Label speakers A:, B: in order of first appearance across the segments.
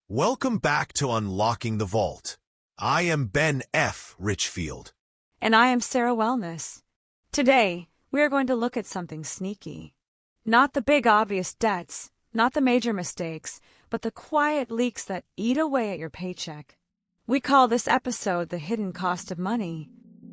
A: Welcome back to Unlocking the Vault. I am Ben F. Richfield.
B: And I am Sarah Wellness. Today, we are going to look at something sneaky. Not the big obvious debts, not the major mistakes, but the quiet leaks that eat away at your paycheck. We call this episode the hidden cost of money.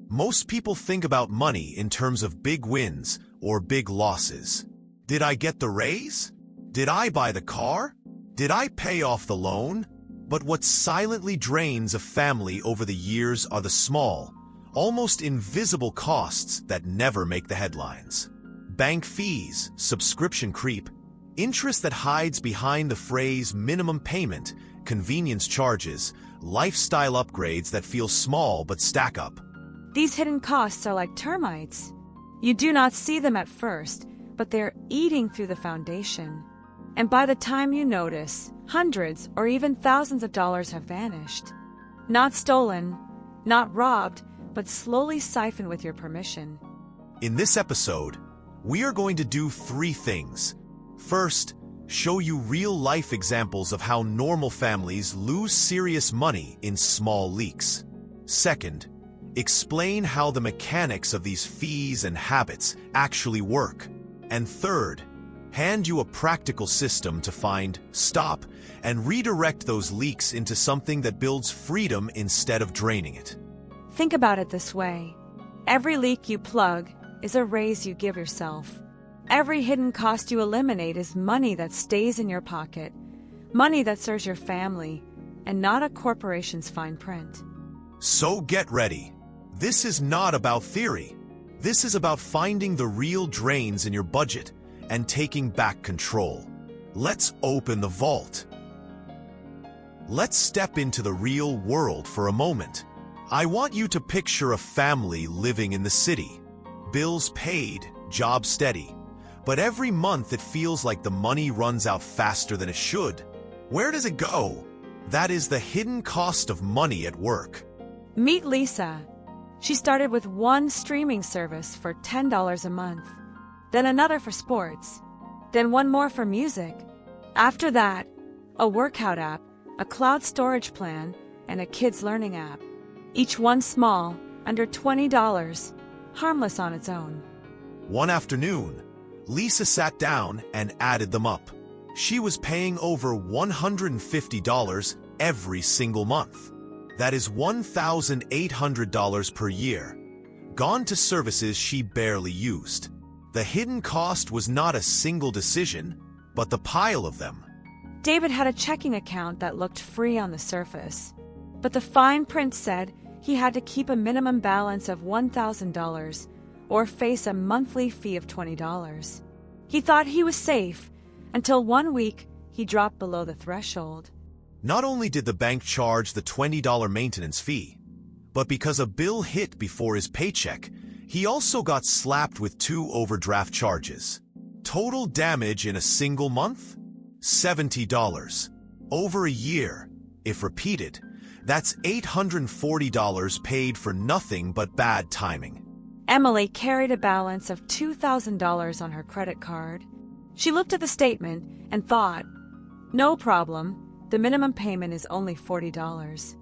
A: Most people think about money in terms of big wins or big losses. Did I get the raise? Did I buy the car? Did I pay off the loan? But what silently drains a family over the years are the small, almost invisible costs that never make the headlines. Bank fees, subscription creep, interest that hides behind the phrase minimum payment, convenience charges, lifestyle upgrades that feel small but stack up.
B: These hidden costs are like termites. You do not see them at first, but they're eating through the foundation. And by the time you notice, hundreds or even thousands of dollars have vanished. Not stolen, not robbed, but slowly siphoned with your permission.
A: In this episode, we are going to do three things. First, show you real-life examples of how normal families lose serious money in small leaks. Second, explain how the mechanics of these fees and habits actually work. And third, hand you a practical system to find, stop, and redirect those leaks into something that builds freedom instead of draining it.
B: Think about it this way. Every leak you plug is a raise you give yourself. Every hidden cost you eliminate is money that stays in your pocket, money that serves your family, and not a corporation's fine print.
A: So get ready. This is not about theory. This is about finding the real drains in your budget and taking back control. Let's open the vault. Let's step into the real world for a moment. I want you to picture a family living in the city. Bills paid, job steady. But every month it feels like the money runs out faster than it should. Where does it go? That is the hidden cost of money at work.
B: Meet Lisa. She started with one streaming service for $10 a month. Then another for sports, then one more for music. After that, a workout app, a cloud storage plan, and a kids' learning app. Each one small, under $20, harmless on its own.
A: One afternoon, Lisa sat down and added them up. She was paying over $150 every single month. That is $1,800 per year, gone to services she barely used. The hidden cost was not a single decision, but the pile of them.
B: David had a checking account that looked free on the surface, but the fine print said he had to keep a minimum balance of $1,000 or face a monthly fee of $20. He thought he was safe until one week he dropped below the threshold.
A: Not only did the bank charge the $20 maintenance fee, but because a bill hit before his paycheck, he also got slapped with 2 overdraft charges. Total damage in a single month? $70. Over a year, if repeated, that's $840 paid for nothing but bad timing.
B: Emily carried a balance of $2,000 on her credit card. She looked at the statement and thought, no problem, the minimum payment is only $40.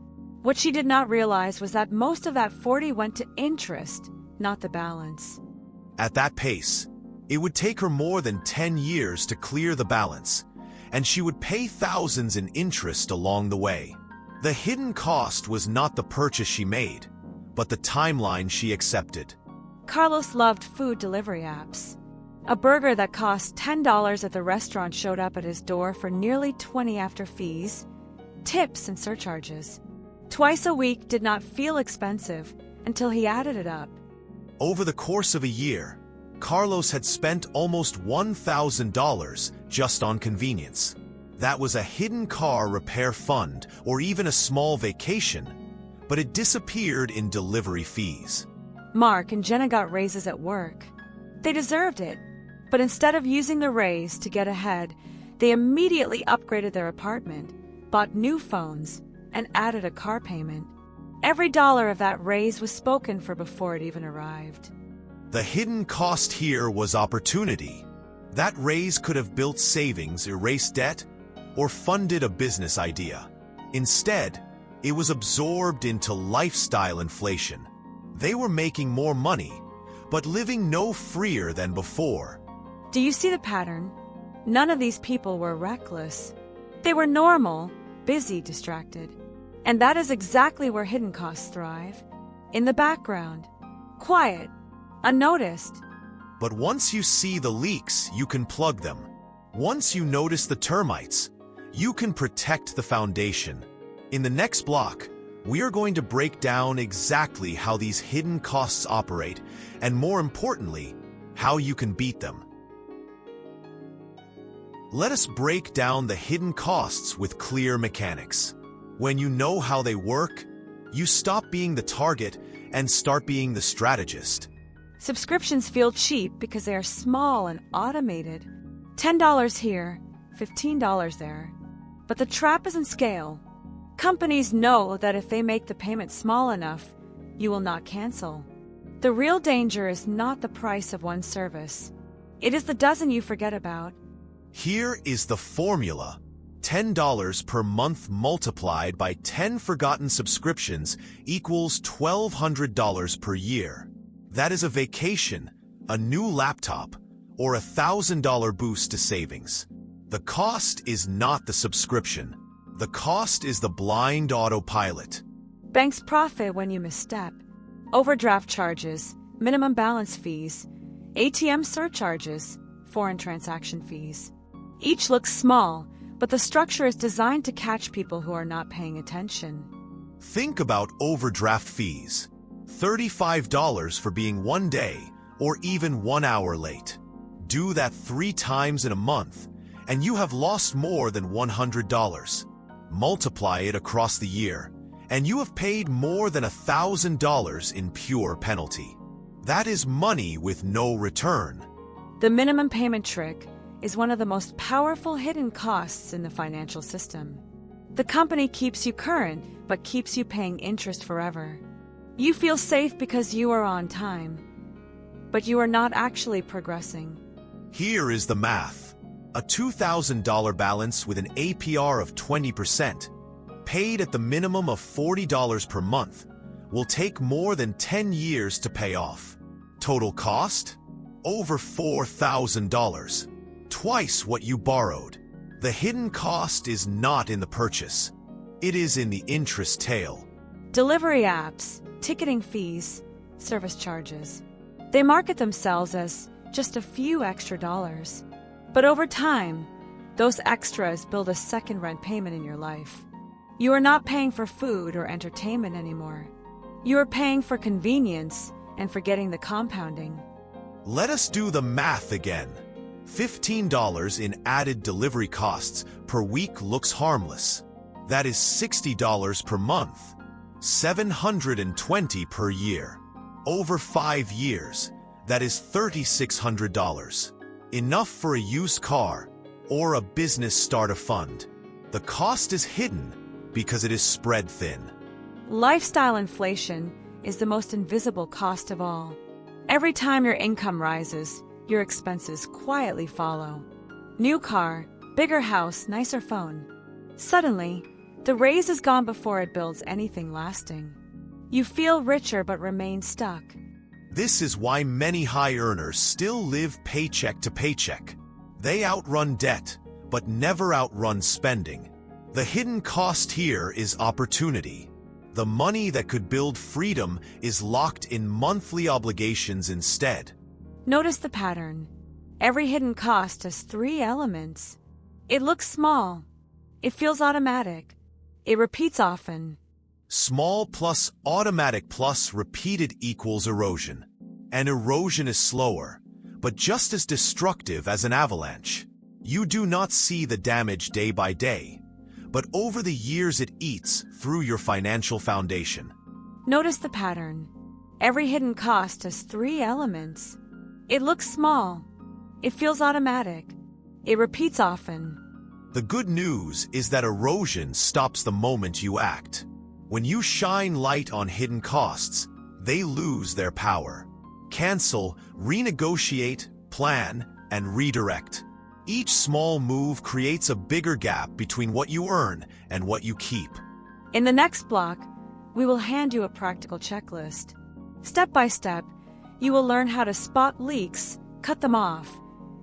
B: What she did not realize was that most of that $40 went to interest, not the balance.
A: At that pace, it would take her more than 10 years to clear the balance, and she would pay thousands in interest along the way. The hidden cost was not the purchase she made, but the timeline she accepted.
B: Carlos loved food delivery apps. A burger that cost $10 at the restaurant showed up at his door for nearly $20 after fees, tips, and surcharges. Twice a week did not feel expensive until he added it up.
A: Over the course of a year, Carlos had spent almost $1,000 just on convenience. That was a hidden car repair fund or even a small vacation, but it disappeared in delivery fees.
B: Mark and Jenna got raises at work. They deserved it, but instead of using the raise to get ahead, they immediately upgraded their apartment, bought new phones, and added a car payment. Every dollar of that raise was spoken for before it even arrived.
A: The hidden cost here was opportunity. That raise could have built savings, erased debt, or funded a business idea. Instead, it was absorbed into lifestyle inflation. They were making more money, but living no freer than before.
B: Do you see the pattern? None of these people were reckless. They were normal, busy, distracted. And that is exactly where hidden costs thrive. In the background. Quiet. Unnoticed.
A: But once you see the leaks, you can plug them. Once you notice the termites, you can protect the foundation. In the next block, we are going to break down exactly how these hidden costs operate, and more importantly, how you can beat them. Let us break down the hidden costs with clear mechanics. When you know how they work, you stop being the target and start being the strategist.
B: Subscriptions feel cheap because they are small and automated. $10 here, $15 there. But the trap is in scale. Companies know that if they make the payment small enough, you will not cancel. The real danger is not the price of one service. It is the dozen you forget about.
A: Here is the formula. $10 per month multiplied by 10 forgotten subscriptions equals $1,200 per year. That is a vacation, a new laptop, or $1,000 boost to savings. The cost is not the subscription. The cost is the blind autopilot.
B: Banks profit when you misstep. Overdraft charges, minimum balance fees, ATM surcharges, foreign transaction fees. Each looks small, but the structure is designed to catch people who are not paying attention.
A: Think about overdraft fees. $35 for being 1 day or even 1 hour late. Do that 3 times in a month, and you have lost more than $100. Multiply it across the year, and you have paid more than $1,000 in pure penalty. That is money with no return.
B: The minimum payment trick is one of the most powerful hidden costs in the financial system. The company keeps you current, but keeps you paying interest forever. You feel safe because you are on time, but you are not actually progressing.
A: Here is the math. A $2,000 balance with an APR of 20%, paid at the minimum of $40 per month, will take more than 10 years to pay off. Total cost? Over $4,000. Twice what you borrowed. The hidden cost is not in the purchase. It is in the interest tail.
B: Delivery apps, ticketing fees, service charges. They market themselves as just a few extra dollars. But over time, those extras build a second rent payment in your life. You are not paying for food or entertainment anymore. You are paying for convenience and forgetting the compounding.
A: Let us do the math again. $15 in added delivery costs per week looks harmless. That is $60 per month. $720 per year. Over 5 years, that is $3,600. Enough for a used car or a business starter fund. The cost is hidden because it is spread thin.
B: Lifestyle inflation is the most invisible cost of all. Every time your income rises, your expenses quietly follow. New car, bigger house, nicer phone. Suddenly, the raise is gone before it builds anything lasting. You feel richer but remain stuck.
A: This is why many high earners still live paycheck to paycheck. They outrun debt, but never outrun spending. The hidden cost here is opportunity. The money that could build freedom is locked in monthly obligations instead.
B: Notice the pattern. Every hidden cost has 3 elements. It looks small. It feels automatic. It repeats often.
A: Small plus automatic plus repeated equals erosion. And erosion is slower, but just as destructive as an avalanche. You do not see the damage day by day, but over the years it eats through your financial foundation.
B: Notice the pattern. Every hidden cost has 3 elements. It looks small. It feels automatic. It repeats often.
A: The good news is that erosion stops the moment you act. When you shine light on hidden costs, they lose their power. Cancel, renegotiate, plan, and redirect. Each small move creates a bigger gap between what you earn and what you keep.
B: In the next block, we will hand you a practical checklist. Step by step, you will learn how to spot leaks, cut them off,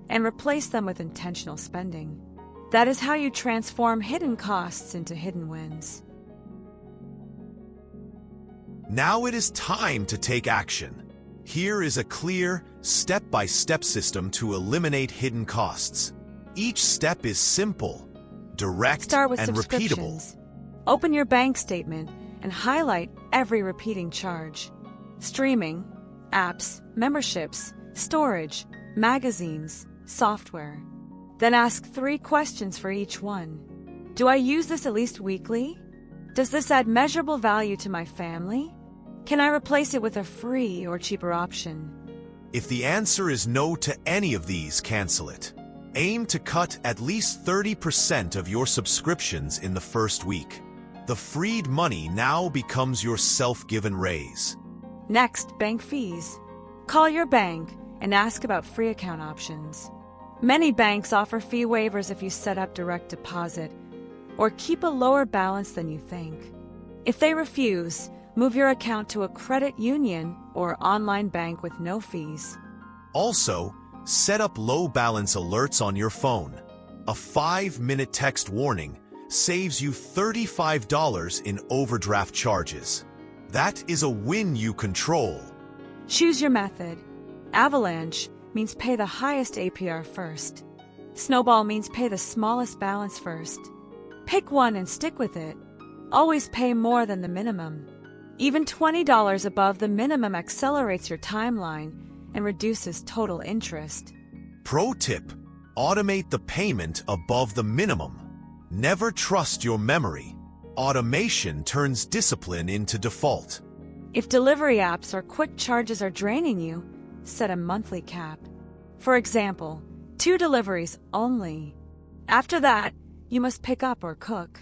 B: and replace them with intentional spending. That is how you transform hidden costs into hidden wins.
A: Now it is time to take action. Here is a clear, step-by-step system to eliminate hidden costs. Each step is simple, direct,
B: Start with
A: and repeatable.
B: subscriptions. Open your bank statement and highlight every repeating charge. Streaming, apps, memberships, storage, magazines, software. Then ask 3 questions for each one. Do I use this at least weekly? Does this add measurable value to my family? Can I replace it with a free or cheaper option?
A: If the answer is no to any of these, cancel it. Aim to cut at least 30% of your subscriptions in the first week. The freed money now becomes your self-given raise.
B: Next, bank fees. Call your bank and ask about free account options. Many banks offer fee waivers if you set up direct deposit or keep a lower balance than you think. If they refuse, move your account to a credit union or online bank with no fees.
A: Also, set up low balance alerts on your phone. A 5-minute text warning saves you $35 in overdraft charges. That is a win you control.
B: Choose your method. Avalanche means pay the highest APR first. Snowball means pay the smallest balance first. Pick one and stick with it. Always pay more than the minimum. Even $20 above the minimum accelerates your timeline and reduces total interest.
A: Pro tip: automate the payment above the minimum. Never trust your memory. Automation turns discipline into default.
B: If delivery apps or quick charges are draining you, set a monthly cap. For example, 2 deliveries only. After that, you must pick up or cook.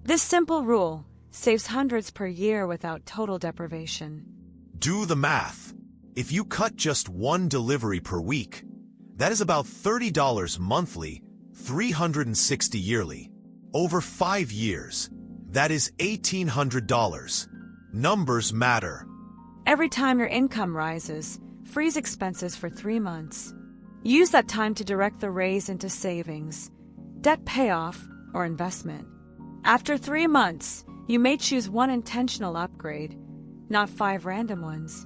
B: This simple rule saves hundreds per year without total deprivation.
A: Do the math. If you cut just 1 delivery per week, that is about $30 monthly, $360 yearly. Over 5 years, that is $1,800. Numbers matter.
B: Every time your income rises, freeze expenses for 3 months. Use that time to direct the raise into savings, debt payoff, or investment. After 3 months, you may choose one intentional upgrade, not 5 random ones.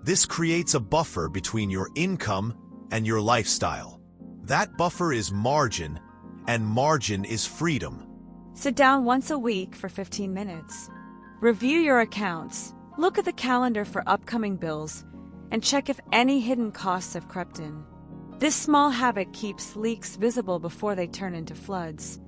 A: This creates a buffer between your income and your lifestyle. That buffer is margin, and margin is freedom.
B: Sit down once a week for 15 minutes. Review your accounts, look at the calendar for upcoming bills, and check if any hidden costs have crept in. This small habit keeps leaks visible before they turn into floods.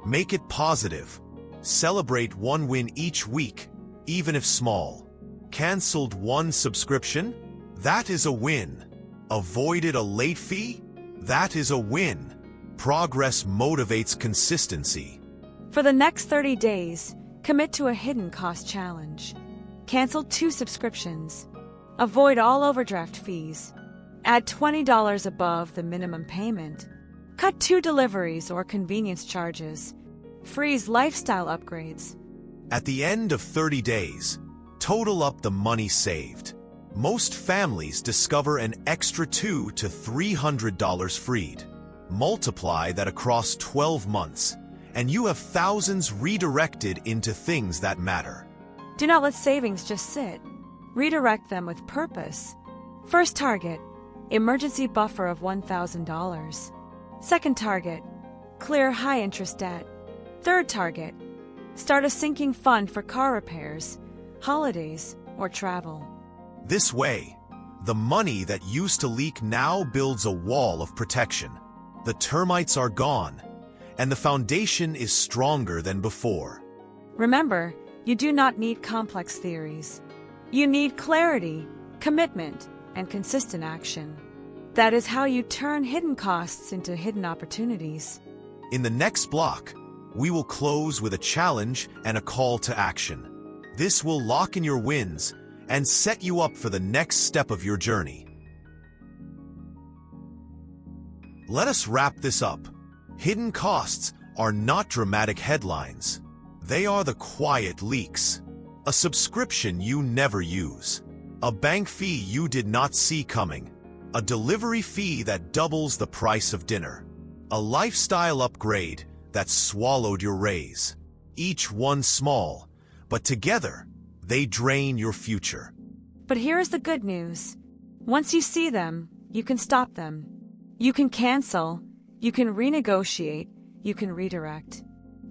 A: Make it positive. Celebrate one win each week, even if small. Cancelled 1 subscription? That is a win. Avoided a late fee? That is a win. Progress motivates consistency.
B: For the next 30 days, commit to a hidden cost challenge. Cancel 2 subscriptions. Avoid all overdraft fees. Add $20 above the minimum payment. Cut 2 deliveries or convenience charges. Freeze lifestyle upgrades.
A: At the end of 30 days, total up the money saved. Most families discover an extra $200 to $300 freed. Multiply that across 12 months, and you have thousands redirected into things that matter.
B: Do not let savings just sit. Redirect them with purpose. First target, emergency buffer of $1,000. Second target, clear high-interest debt. Third target, start a sinking fund for car repairs, holidays, or travel.
A: This way, the money that used to leak now builds a wall of protection. The termites are gone, and the foundation is stronger than before.
B: Remember, you do not need complex theories. You need clarity, commitment, and consistent action. That is how you turn hidden costs into hidden opportunities.
A: In the next block, we will close with a challenge and a call to action. This will lock in your wins and set you up for the next step of your journey. Let us wrap this up. Hidden costs are not dramatic headlines. They are the quiet leaks. A subscription you never use. A bank fee you did not see coming. A delivery fee that doubles the price of dinner. A lifestyle upgrade that swallowed your raise. Each one small, but together, they drain your future.
B: But here's the good news. Once you see them, you can stop them. You can cancel, you can renegotiate, you can redirect.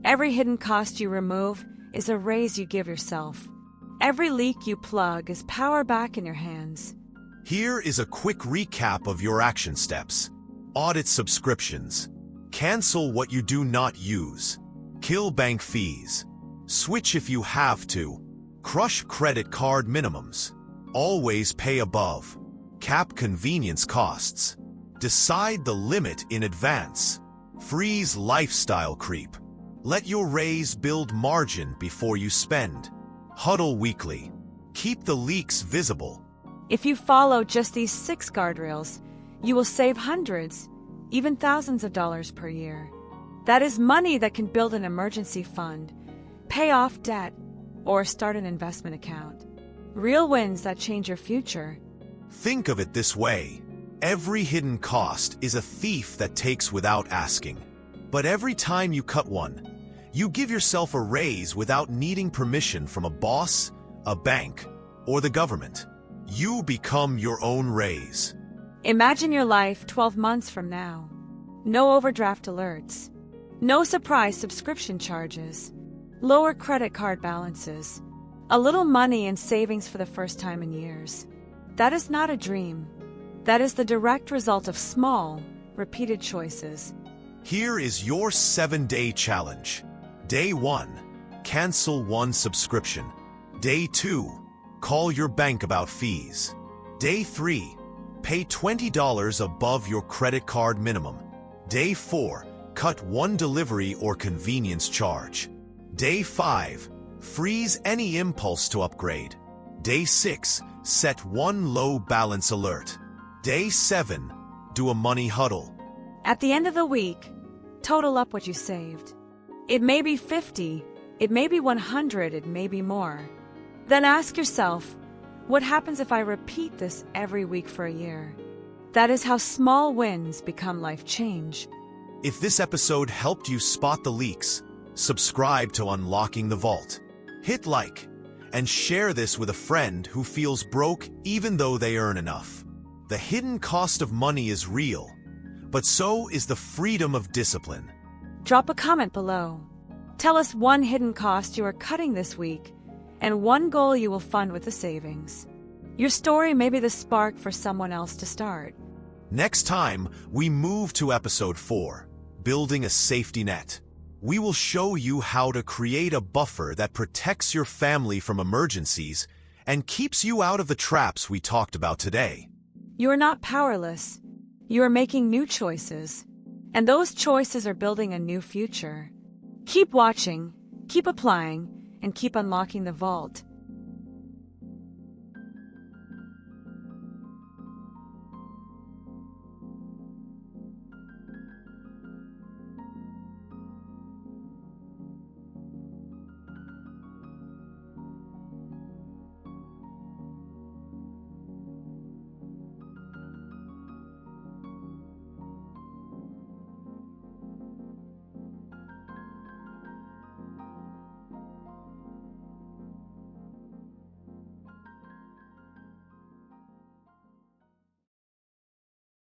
B: Every hidden cost you remove is a raise you give yourself. Every leak you plug is power back in your hands.
A: Here is a quick recap of your action steps. Audit subscriptions. Cancel what you do not use. Kill bank fees. Switch if you have to. Crush credit card minimums. Always pay above. Cap convenience costs. Decide the limit in advance. Freeze lifestyle creep. Let your raise build margin before you spend. Huddle weekly. Keep the leaks visible.
B: If you follow just these 6 guardrails, you will save hundreds, even thousands of dollars per year. That is money that can build an emergency fund, pay off debt, or start an investment account. Real wins that change your future.
A: Think of it this way. Every hidden cost is a thief that takes without asking. But every time you cut one, you give yourself a raise without needing permission from a boss, a bank, or the government. You become your own raise.
B: Imagine your life 12 months from now. No overdraft alerts. No surprise subscription charges. Lower credit card balances. A little money in savings for the first time in years. That is not a dream. That is the direct result of small, repeated choices.
A: Here is your 7-day challenge. Day 1, cancel 1 subscription. Day 2, call your bank about fees. Day 3, pay $20 above your credit card minimum. Day 4, cut 1 delivery or convenience charge. Day 5, freeze any impulse to upgrade. Day 6, set 1 low balance alert. Day 7, do a money huddle.
B: At the end of the week, total up what you saved. It may be 50, it may be 100, it may be more. Then ask yourself, what happens if I repeat this every week for a year? That is how small wins become life change.
A: If this episode helped you spot the leaks, subscribe to Unlocking the Vault. Hit like, and share this with a friend who feels broke even though they earn enough. The hidden cost of money is real, but so is the freedom of discipline.
B: Drop a comment below. Tell us 1 hidden cost you are cutting this week and 1 goal you will fund with the savings. Your story may be the spark for someone else to start.
A: Next time, we move to episode 4, Building a Safety Net. We will show you how to create a buffer that protects your family from emergencies and keeps you out of the traps we talked about today.
B: You are not powerless. You are making new choices. And those choices are building a new future. Keep watching, keep applying, and keep unlocking the vault.